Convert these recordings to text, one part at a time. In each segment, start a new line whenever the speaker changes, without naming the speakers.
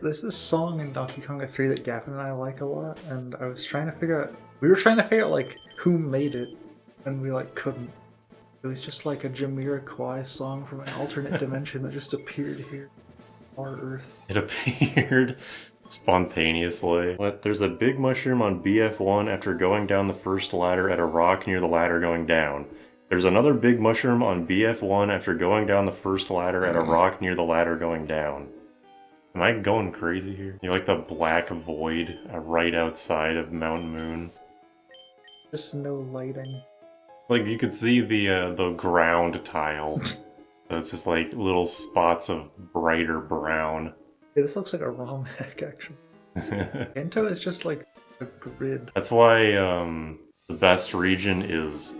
There's this song in Donkey Konga 3 that Gavin and I like a lot, and I was trying to figure out. We were trying to figure out like who made it, and we like couldn't. It was just like a Jamiroquai song from an alternate dimension that just appeared here, on Earth.
It appeared spontaneously. What? There's a big mushroom on BF1 after going down the first ladder at a rock near the ladder going down. There's another big mushroom on BF1 after going down the first ladder at a rock near the ladder going down. Am I going crazy here? You like the black void right outside of Mount Moon?
Just no lighting.
Like you could see the ground tile. So it's just like little spots of brighter brown.
Yeah, this looks like a ROM hack actually. Kanto is just like a grid.
That's why the best region is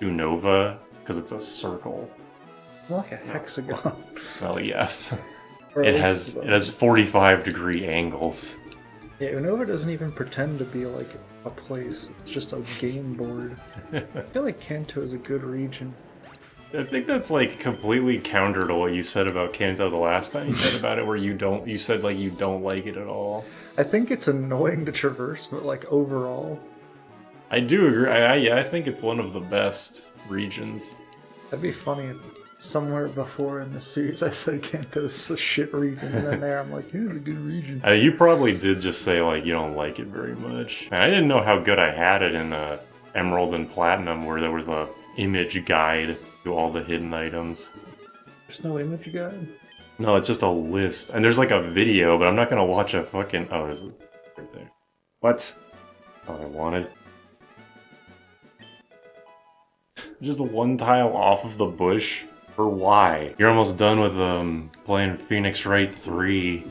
Unova, because it's a circle.
More like a hexagon.
Well, yes.
Or
It
at
has
least,
45-degree angles.
Yeah, Unova doesn't even pretend to be like a place. It's just a game board. I feel like Kanto is a good region.
I think that's like completely counter to what you said about Kanto the last time you said about it, where you said like you don't like it at all.
I think it's annoying to traverse, but like overall,
I do agree. Yeah, I think it's one of the best regions.
that'd be funny if somewhere before in the series I said Kanto's a shit region, and then there I'm like, here's a good region.
You probably did just say like you don't like it very much. I didn't know how good I had it in Emerald and Platinum, where there was a image guide to all the hidden items.
There's no image guide?
No, it's just a list. And there's like a video, but I'm not gonna watch a fucking... Oh, there's it right there. What? Oh, I wanted. Just one tile off of the bush? For why? You're almost done with playing Phoenix Wright 3.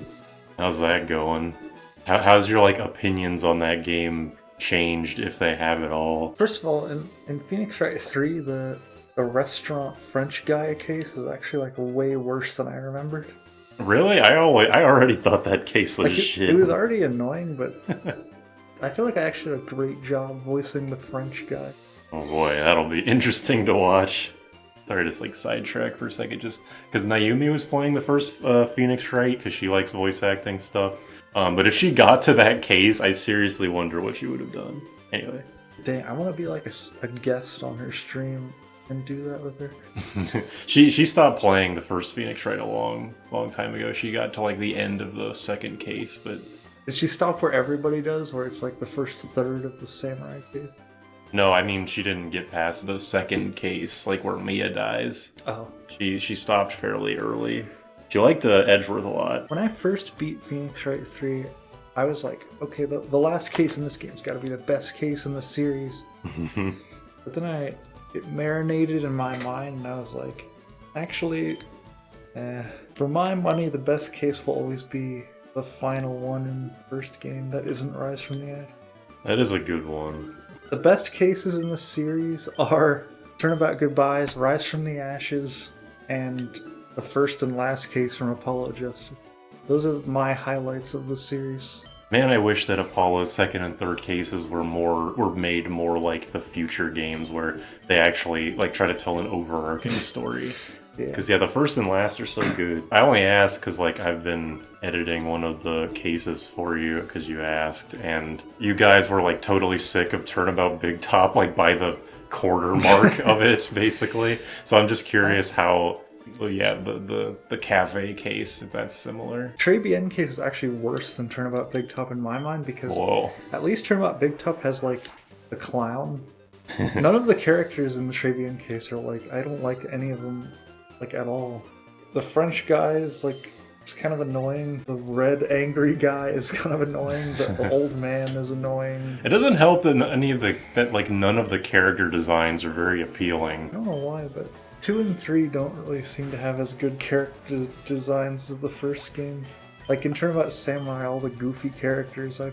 How's that going? How's your like opinions on that game changed, if they have at all?
First of all, in Phoenix Wright 3, the restaurant French guy case is actually like way worse than I remembered.
Really? I already thought that case was
Like
shit.
it was already annoying, but I feel like I actually did a great job voicing the French guy.
Oh boy, that'll be interesting to watch. Sorry to like sidetrack for a second, just because Naomi was playing the first Phoenix Wright, because she likes voice acting stuff. But if she got to that case, I seriously wonder what she would have done. Anyway.
Dang, I want to be like a guest on her stream and do that with her.
She stopped playing the first Phoenix Wright a long time ago. She got to like the end of the second case, but...
Did she stop where everybody does, where it's like the first third of the samurai case?
No, I mean she didn't get past the second case, like where Mia dies.
Oh.
She stopped fairly early. She liked Edgeworth a lot.
When I first beat Phoenix Wright 3, I was like, okay, the last case in this game's got to be the best case in the series. But then it marinated in my mind, and I was like, actually, for my money, the best case will always be the final one in the first game that isn't Rise from the Ash.
That is a good one.
The best cases in the series are Turnabout Goodbyes, Rise from the Ashes, and the first and last case from Apollo Justice. Those are my highlights of the series.
Man, I wish that Apollo's second and third cases were made more like the future games, where they actually like try to tell an overarching story. Because yeah, the first and last are so good. I only asked because like I've been editing one of the cases for you because you asked, and you guys were like totally sick of Turnabout Big Top like by the quarter mark of it, basically. So I'm just curious how. Well, yeah, the cafe case, if that's similar.
Trebien case is actually worse than Turnabout Big Top in my mind, because at least Turnabout Big Top has like the clown. None of the characters in the Trebien case are like, I don't like any of them like at all. The French guy is like, it's kind of annoying. The red angry guy is kind of annoying. The old man is annoying.
It doesn't help that none of the character designs are very appealing.
I don't know why, but 2 and 3 don't really seem to have as good character designs as the first game. Like in Turnabout Samurai, all the goofy characters, I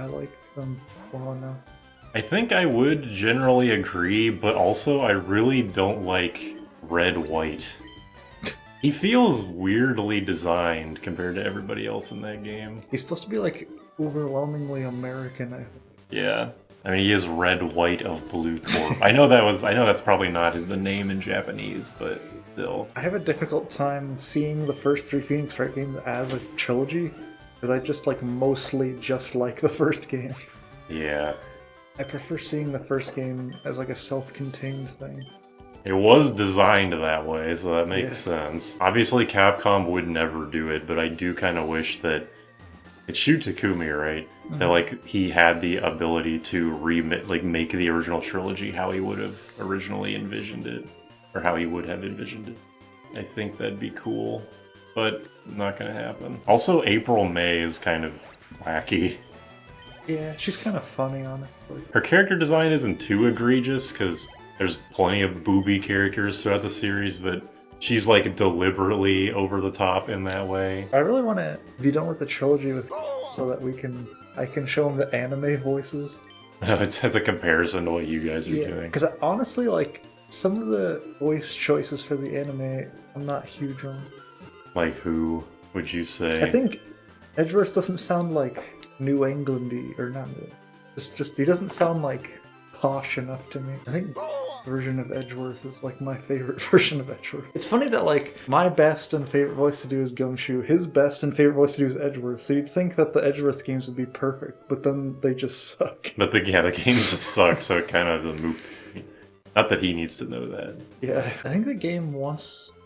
like them well enough.
I think I would generally agree, but also I really don't like Red White. He feels weirdly designed compared to everybody else in that game.
He's supposed to be like overwhelmingly American, I think.
Yeah. I mean, he is Red White of Blue Corp. I know that's probably not the name in Japanese, but still.
I have a difficult time seeing the first 3 Phoenix Wright games as a trilogy, Because I just like mostly just like the first game.
Yeah.
I prefer seeing the first game as like a self-contained thing.
It was designed that way, so that makes sense. Obviously, Capcom would never do it, but I do kind of wish that it's Shu Takumi, right? Mm-hmm. That like he had the ability to make the original trilogy how he would have originally envisioned it, or how he would have envisioned it. I think that'd be cool, but not gonna happen. Also, April May is kind of wacky.
Yeah, she's kind of funny, honestly.
Her character design isn't too egregious, because there's plenty of booby characters throughout the series, but she's like deliberately over the top in that way.
I really want to be done with the trilogy so that I can show them the anime voices.
It's a comparison to what you guys are doing.
Because honestly, like, some of the voice choices for the anime, I'm not huge on.
Like who would you say?
I think Edgeworth doesn't sound like New Englandy, or not. Just he doesn't sound like posh enough to me. I think version of Edgeworth is like my favorite version of Edgeworth. It's funny that like my best and favorite voice to do is Gumshoe, his best and favorite voice to do is Edgeworth. So you'd think that the Edgeworth games would be perfect, but then they just suck.
But the games just suck, so it kind of is a moot. Not that he needs to know that.
Yeah, I think the game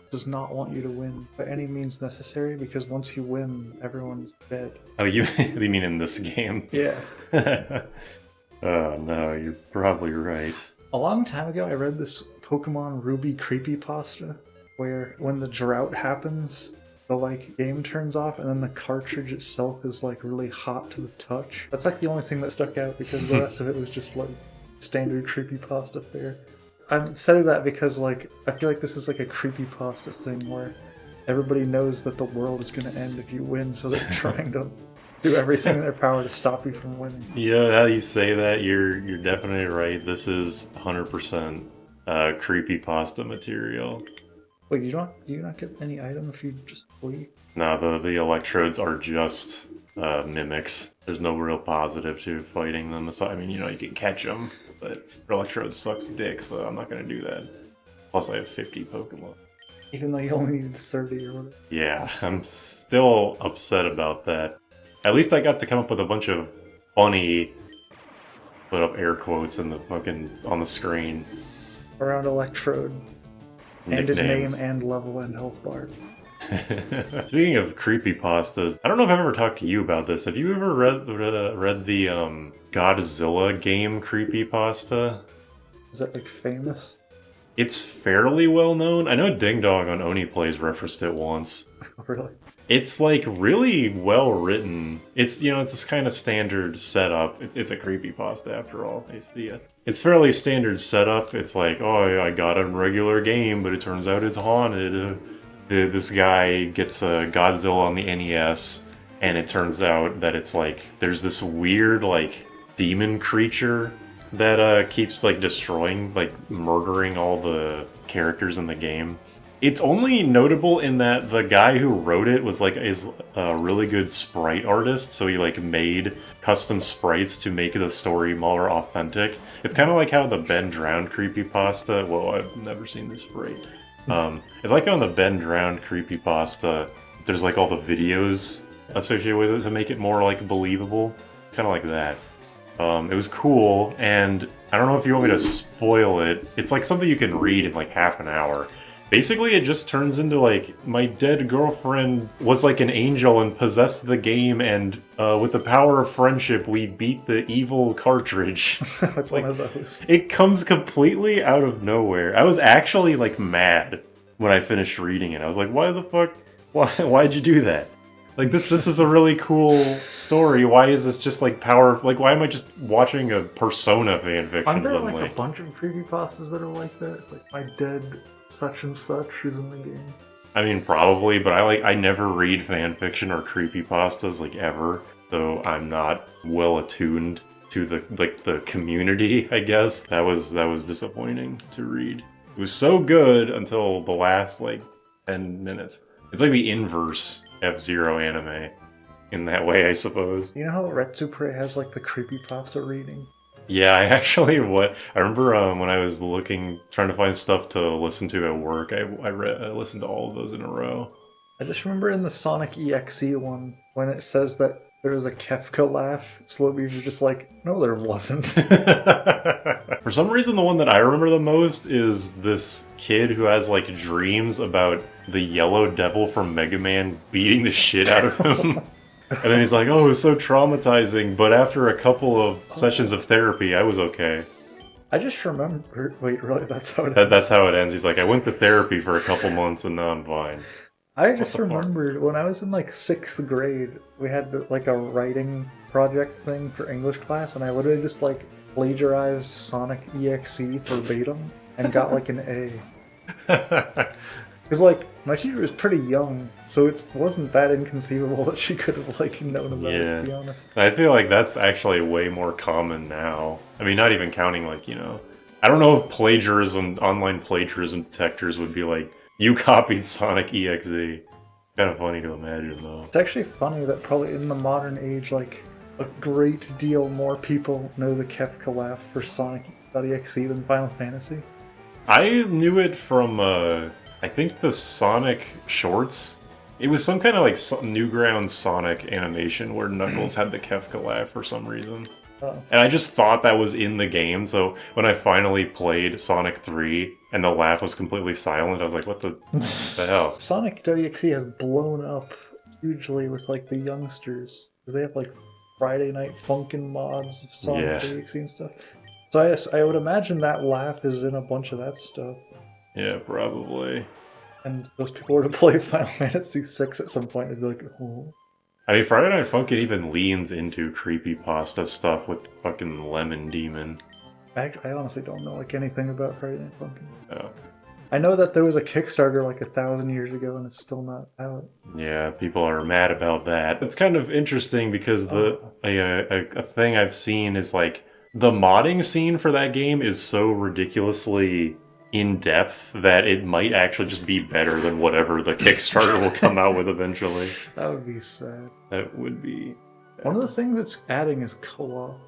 does not want you to win by any means necessary, because once you win, everyone's dead.
Oh, you mean in this game?
Yeah.
Oh no, you're probably right.
A long time ago, I read this Pokemon Ruby creepypasta, where when the drought happens, the like game turns off, and then the cartridge itself is like really hot to the touch. That's like the only thing that stuck out, because the rest of it was just like standard creepypasta fare. I'm saying that because like I feel like this is like a creepypasta thing where everybody knows that the world is going to end if you win, so they're trying to do everything in their power to stop you from winning.
Yeah, how you say that, you're definitely right. This is 100% creepypasta material.
Wait, do you not get any item if you just flee?
No, the electrodes are just mimics. There's no real positive to fighting them. I mean, you can catch them, but electrodes sucks dick, so I'm not gonna do that. Plus, I have 50 Pokemon.
Even though you only need 30 or whatever.
Yeah, I'm still upset about that. At least I got to come up with a bunch of funny, put up air quotes in the on the screen.
Around Electrode. And his name and level and health bar.
Speaking of creepypastas, I don't know if I've ever talked to you about this. Have you ever read the Godzilla game creepypasta?
Is that like famous?
It's fairly well known. I know Ding Dong on Oni Plays referenced it once.
Really?
It's like really well written. It's it's this kind of standard setup. It's a creepypasta after all. It's fairly standard setup. It's like, oh, I got a regular game, but it turns out it's haunted. This guy gets a Godzilla on the NES, and it turns out that it's like there's this weird like demon creature that keeps like destroying, like murdering all the characters in the game. It's only notable in that the guy who wrote it is a really good sprite artist, so he like made custom sprites to make the story more authentic. It's kind of like how the Ben Drowned creepypasta. Well, I've never seen this sprite. It's like on the Ben Drowned creepypasta, there's like all the videos associated with it to make it more like believable, kind of like that. It was cool, and I don't know if you want me to spoil it. It's like something you can read in like half an hour. Basically, it just turns into like, my dead girlfriend was like an angel and possessed the game, and with the power of friendship, we beat the evil cartridge.
It's like, one of those. It
comes completely out of nowhere. I was actually like mad when I finished reading it. I was like, why the fuck? Why'd you do that? Like, this is a really cool story. Why is this just like power? Like, why am I just watching a Persona fanfiction?
Aren't there like a bunch of creepypastas that are like that? It's like, my dead such and such who's in the game.
I mean, probably, but I never read fanfiction or creepypastas like ever, so I'm not well attuned to the community. I guess that was disappointing to read. It was so good until the last like 10 minutes. It's like the inverse F-Zero anime in that way, I suppose.
You know how Retsupre has like the creepypasta reading?
Yeah, I remember when I was trying to find stuff to listen to at work, I listened to all of those in a row.
I just remember in the Sonic EXE one, when it says that there was a Kefka laugh, Slowbees were just like, no there wasn't.
For some reason, the one that I remember the most is this kid who has, like, dreams about the yellow devil from Mega Man beating the shit out of him. And then he's like, oh, it was so traumatizing, but after a couple of sessions of therapy, I was okay.
I just remember... Wait, really? That's how it ends?
That's how it ends. He's like, I went to therapy for a couple months and now I'm fine.
I just remembered when I was in like 6th grade, we had like a writing project thing for English class, and I literally just like plagiarized Sonic EXE verbatim and got like an A. Because like my teacher was pretty young, so it wasn't that inconceivable that she could have like known about it, to be honest.
I feel like that's actually way more common now. I mean, not even counting like, you know, I don't know if plagiarism, online plagiarism detectors would be like, you copied Sonic EXE. Kind of funny to imagine, though.
It's actually funny that probably in the modern age, like, a great deal more people know the Kefka laugh for Sonic.exe than Final Fantasy.
I knew it from, I think the Sonic shorts. It was some kind of, like, Newgrounds Sonic animation where Knuckles had the Kefka laugh for some reason. And I just thought that was in the game, so when I finally played Sonic 3 and the laugh was completely silent, I was like, what the hell?
Sonic.exe has blown up hugely with, like, the youngsters. Because they have, like, Friday Night Funkin' mods of Sonic.exe and stuff. So I would imagine that laugh is in a bunch of that stuff.
Yeah, probably.
And those people were to play Final Fantasy VI at some point, they'd be like, oh.
I mean, Friday Night Funkin' even leans into creepypasta stuff with fucking Lemon Demon.
I honestly don't know like anything about Friday Night Funkin'.
Oh.
I know that there was a Kickstarter like 1,000 years ago and it's still not out.
Yeah, people are mad about that. It's kind of interesting because a thing I've seen is like the modding scene for that game is so ridiculously in depth that it might actually just be better than whatever the Kickstarter will come out with eventually.
That would be sad.
That would be
bad. One of the things it's adding is co-op.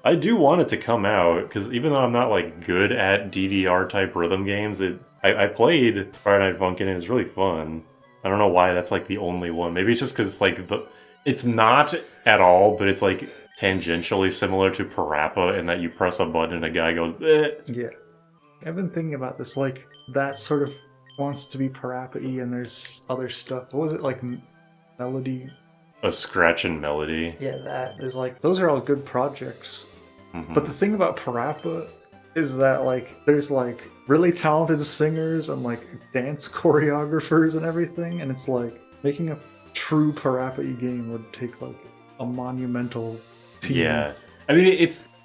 I do want it to come out, because even though I'm not like good at DDR type rhythm games, I played Friday Night Funkin' and it was really fun. I don't know why that's like the only one. Maybe it's just because like it's not at all, but it's like tangentially similar to Parappa in that you press a button and a guy goes, eh.
Yeah. I've been thinking about this, like, that sort of wants to be Parappa-y and there's other stuff. What was it, like, Melody?
A Scratch and Melody.
Yeah, that is like, those are all good projects.
Mm-hmm.
But the thing about Parappa is that, like, there's, like, really talented singers and, like, dance choreographers and everything, and it's like, making a true Parappa-y game would take, like, a monumental team.
Yeah. I mean,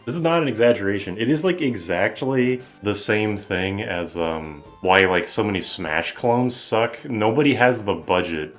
this is not an exaggeration. It is like exactly the same thing as why like so many Smash clones suck. Nobody has the budget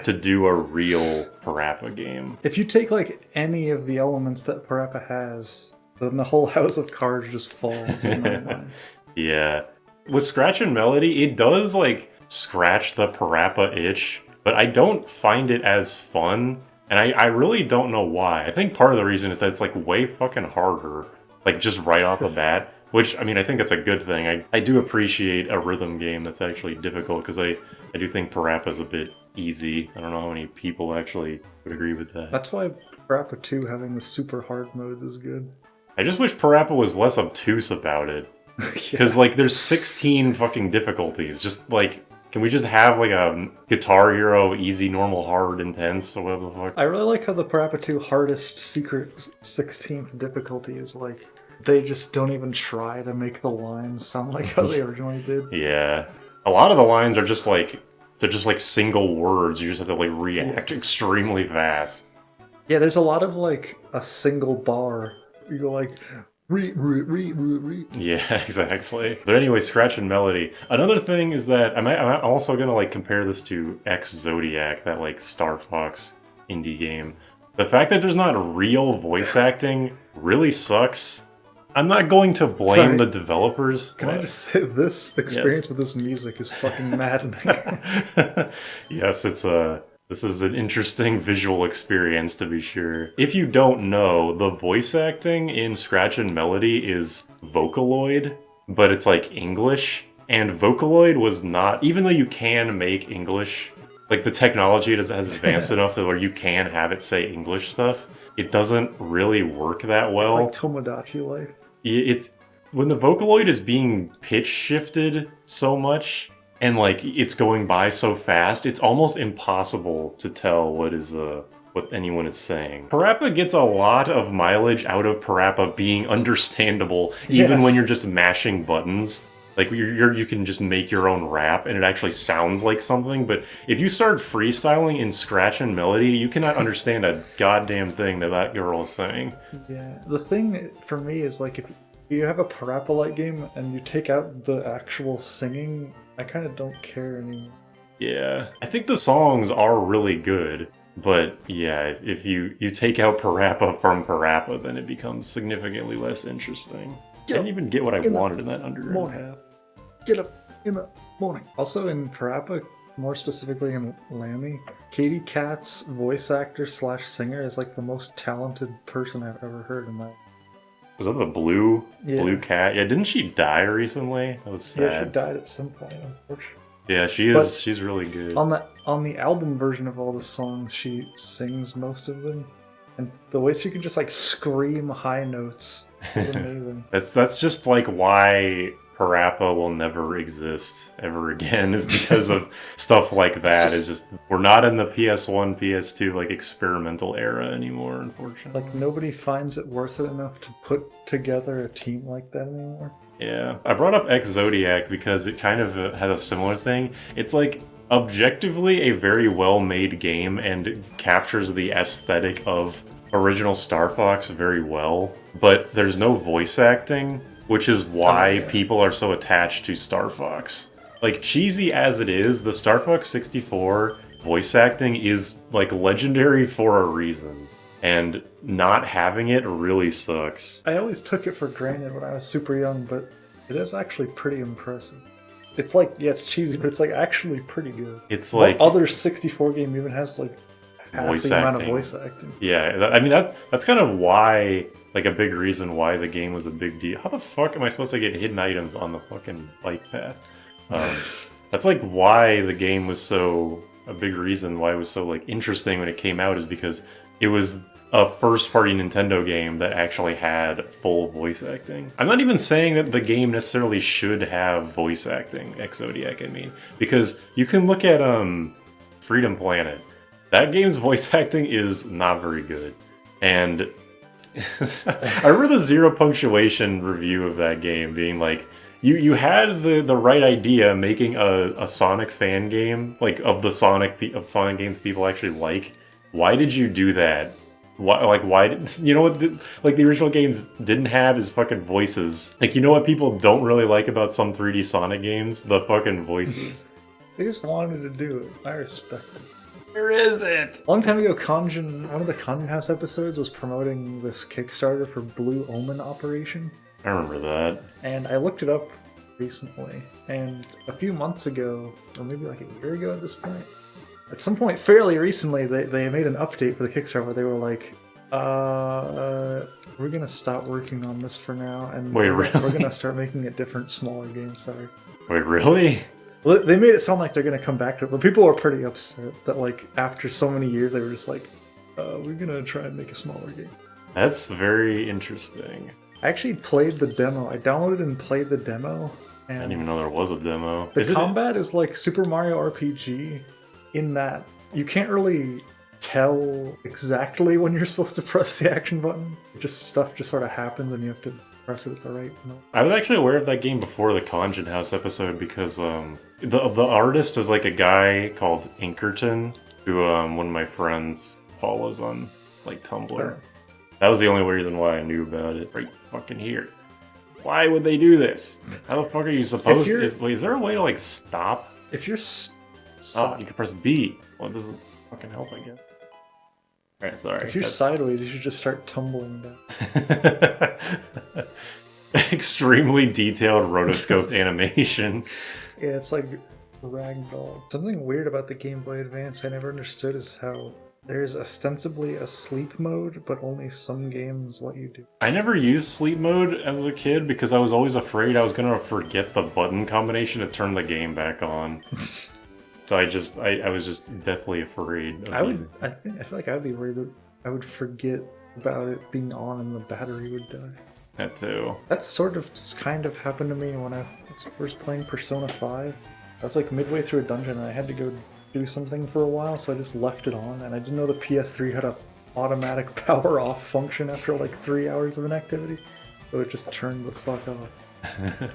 to do a real Parappa game.
If you take like any of the elements that Parappa has, then the whole house of cards just falls in my mind.
Yeah. With Scratch and Melody, it does like scratch the Parappa itch, but I don't find it as fun. And I really don't know why. I think part of the reason is that it's like way fucking harder, like just right off the bat. Which, I mean, I think that's a good thing. I do appreciate a rhythm game that's actually difficult, because I do think Parappa's a bit easy. I don't know how many people actually would agree with that.
That's why Parappa 2 having the super hard modes is good.
I just wish Parappa was less obtuse about it. Because, like, there's 16 fucking difficulties. Just, like... Can we just have, like, a Guitar Hero, easy, normal, hard, intense, or whatever the fuck?
I really like how the Parappa 2 hardest secret 16th difficulty is, like, they just don't even try to make the lines sound like how they originally did.
Yeah. A lot of the lines are just, like, they're just, like, single words. You just have to, like, react extremely fast.
Yeah, there's a lot of, like, a single bar. You go, like...
Yeah, exactly. But anyway, Scratch and Melody. Another thing is that I'm also gonna like compare this to X Zodiac, that like Star Fox indie game. The fact that there's not real voice acting really sucks. I'm not going to blame the developers.
Can I just say this experience with this music is fucking maddening.
Yes, this is an interesting visual experience, to be sure. If you don't know, the voice acting in Scratch and Melody is Vocaloid, but it's like English. And Vocaloid was not, even though you can make English, like the technology has advanced enough to where you can have it say English stuff. It doesn't really work that well.
It's like Tomodachi Life.
It's when the Vocaloid is being pitch shifted so much and like it's going by so fast, it's almost impossible to tell what anyone is saying. Parappa gets a lot of mileage out of Parappa being understandable, even when you're just mashing buttons. Like you can just make your own rap and it actually sounds like something, but if you start freestyling in scratch and melody, you cannot understand a goddamn thing that girl is saying.
Yeah, the thing for me is like if you have a Parappa-like game and you take out the actual singing, I kind of don't care anymore.
Yeah, I think the songs are really good, but yeah, if you take out Parappa from Parappa, then it becomes significantly less interesting. I didn't even get what I wanted in that underground half.
Get up in the morning. Also in Parappa, more specifically in Lammy, Katie Katz's voice actor / singer is like the most talented person I've ever heard in my life.
Was that the blue cat? Yeah, didn't she die recently? That was sad.
Yeah, she died at some point, unfortunately.
Yeah, she's really good.
On the album version of all the songs, she sings most of them. And the way she can just like scream high notes is amazing.
That's just like why Parappa will never exist ever again, is because of stuff like that. It's just we're not in the PS1, PS2 like experimental era anymore, unfortunately.
Like nobody finds it worth it enough to put together a team like that anymore.
Yeah, I brought up X Zodiac because it kind of has a similar thing. It's like objectively a very well-made game and captures the aesthetic of original Star Fox very well, but there's no voice acting, which is why people are so attached to Star Fox. Like, cheesy as it is, the Star Fox 64 voice acting is, like, legendary for a reason, and not having it really sucks.
I always took it for granted when I was super young, but it is actually pretty impressive. It's like, yeah, it's cheesy, but it's like actually pretty good.
It's like
what other 64 game even has like half the amount of voice acting.
Yeah, I mean that's kind of why, like a big reason why the game was a big deal. How the fuck am I supposed to get hidden items on the fucking bike path? That's like why the game was so a big reason why it was so like interesting when it came out, is because it was a first-party Nintendo game that actually had full voice acting. I'm not even saying that the game necessarily should have voice acting, X Zodiac, I mean, because you can look at Freedom Planet. That game's voice acting is not very good. And I remember the zero punctuation review of that game being like, you had the right idea making a Sonic fan game, like of Sonic games people actually like. Why did you do that? Why you know what the original games didn't have is fucking voices. Like, you know what people don't really like about some 3D Sonic games? The fucking voices.
They just wanted to do it. I respect it.
Where is it?
A long time ago, one of the Conjun House episodes was promoting this Kickstarter for Blue Omen Operation.
I remember that.
And I looked it up recently, and a few months ago, or maybe like a year ago at this point, at some point fairly recently, they made an update for the Kickstarter where they were like, we're gonna stop working on this for now, and
wait, really?
We're gonna start making a different, smaller game. Sorry.
Wait, really?
Well, they made it sound like they're gonna come back to it, but people were pretty upset that like after so many years, they were just like, we're gonna try and make a smaller game.
That's very interesting.
I actually played the demo. I downloaded and played the demo. And
I didn't even know there was a demo.
The combat is like Super Mario RPG in that you can't really tell exactly when you're supposed to press the action button. Stuff just sort of happens and you have to press it at the right moment.
I was actually aware of that game before the Conjun House episode because the artist was like a guy called Inkerton, who one of my friends follows on like Tumblr. Sure. That was the only reason why I knew about it. Right fucking here. Why would they do this? How the fuck are you supposed to... Is there a way to like stop?
If you're...
Oh, you can press B. Well, it doesn't fucking help, I guess. Alright, sorry.
If you're sideways, you should just start tumbling down.
Extremely detailed rotoscoped animation.
Yeah, it's like ragdoll. Something weird about the Game Boy Advance I never understood is how there's ostensibly a sleep mode, but only some games let you do.
I never used sleep mode as a kid because I was always afraid I was going to forget the button combination to turn the game back on. So I was just deathly afraid.
I feel like I'd be worried that I would forget about it being on and the battery would die.
That too.
That kind of happened to me when I was first playing Persona 5. I was like midway through a dungeon and I had to go do something for a while, so I just left it on, and I didn't know the PS3 had a automatic power off function after like 3 hours of an activity, so it just turned the fuck off.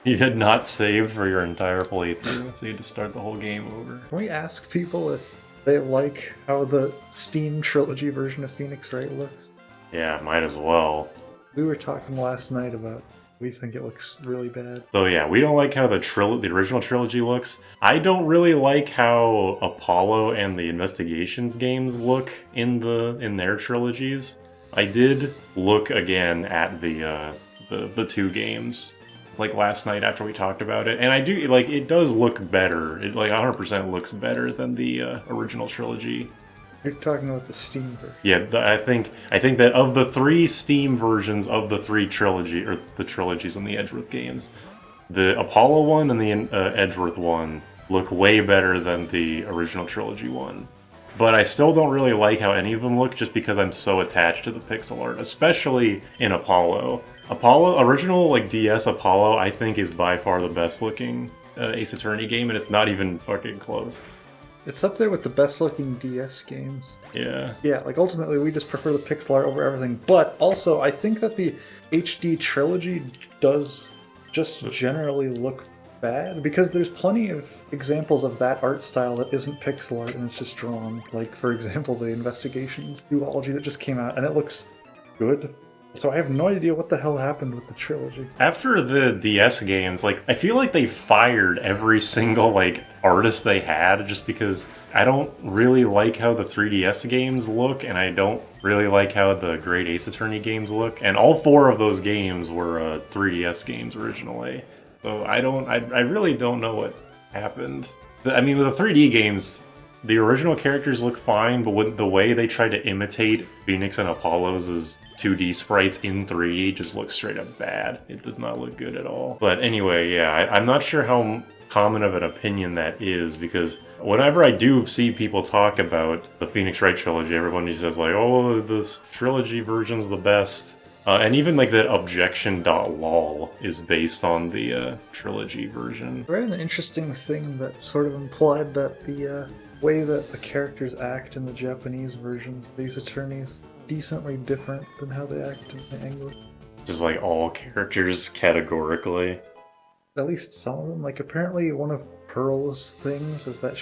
You had not saved for your entire playthrough, so you had to start the whole game over.
Can we ask people if they like how the Steam Trilogy version of Phoenix Wright looks?
Yeah, might as well.
We were talking last night about we think it looks really bad.
So yeah, we don't like how the original trilogy looks. I don't really like how Apollo and the Investigations games look in their trilogies. I did look again at the two games like last night after we talked about it, and I do like it does look better. It like 100% looks better than the original trilogy.
You're talking about the Steam version.
Yeah, I think that of the 3 Steam versions of the 3 trilogy, or the trilogies on the Edgeworth games, the Apollo one and the Edgeworth one look way better than the original trilogy one. But I still don't really like how any of them look, just because I'm so attached to the pixel art, especially in Apollo. Original like DS Apollo, I think is by far the best looking Ace Attorney game, and it's not even fucking close.
It's up there with the best looking DS games.
Yeah.
Yeah, like ultimately we just prefer the pixel art over everything. But also I think that the HD trilogy does just generally look bad, because there's plenty of examples of that art style that isn't pixel art and it's just drawn. Like, for example, the Investigations duology that just came out, and it looks good. So I have no idea what the hell happened with the trilogy.
After the DS games, like, I feel like they fired every single, like, artist they had, just because I don't really like how the 3DS games look, and I don't really like how the Great Ace Attorney games look. And all 4 of those games were 3DS games originally. So I really don't know what happened. I mean, with the 3D games, the original characters look fine, but the way they try to imitate Phoenix and Apollo's 2D sprites in 3D just looks straight up bad. It does not look good at all. But anyway, yeah, I'm not sure how common of an opinion that is, because whenever I do see people talk about the Phoenix Wright trilogy, everyone just says like, oh, this trilogy version's the best. And even like that objection.lol is based on the trilogy version.
I read an interesting thing that sort of implied that the way that the characters act in the Japanese versions of Ace Attorney is decently different than how they act in the English.
Just like all characters categorically.
At least some of them. Like apparently one of Pearl's things is that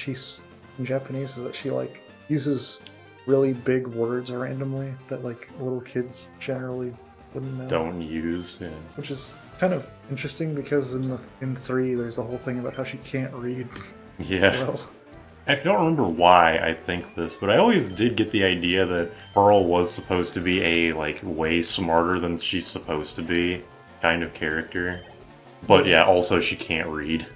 in Japanese, is that she like uses really big words randomly that like little kids generally wouldn't know.
Don't use, yeah.
Which is kind of interesting, because in 3 there's the whole thing about how she can't read.
Yeah.
Well.
I don't remember why I think this, but I always did get the idea that Pearl was supposed to be a, like, way smarter than she's supposed to be kind of character. But yeah, also she can't read.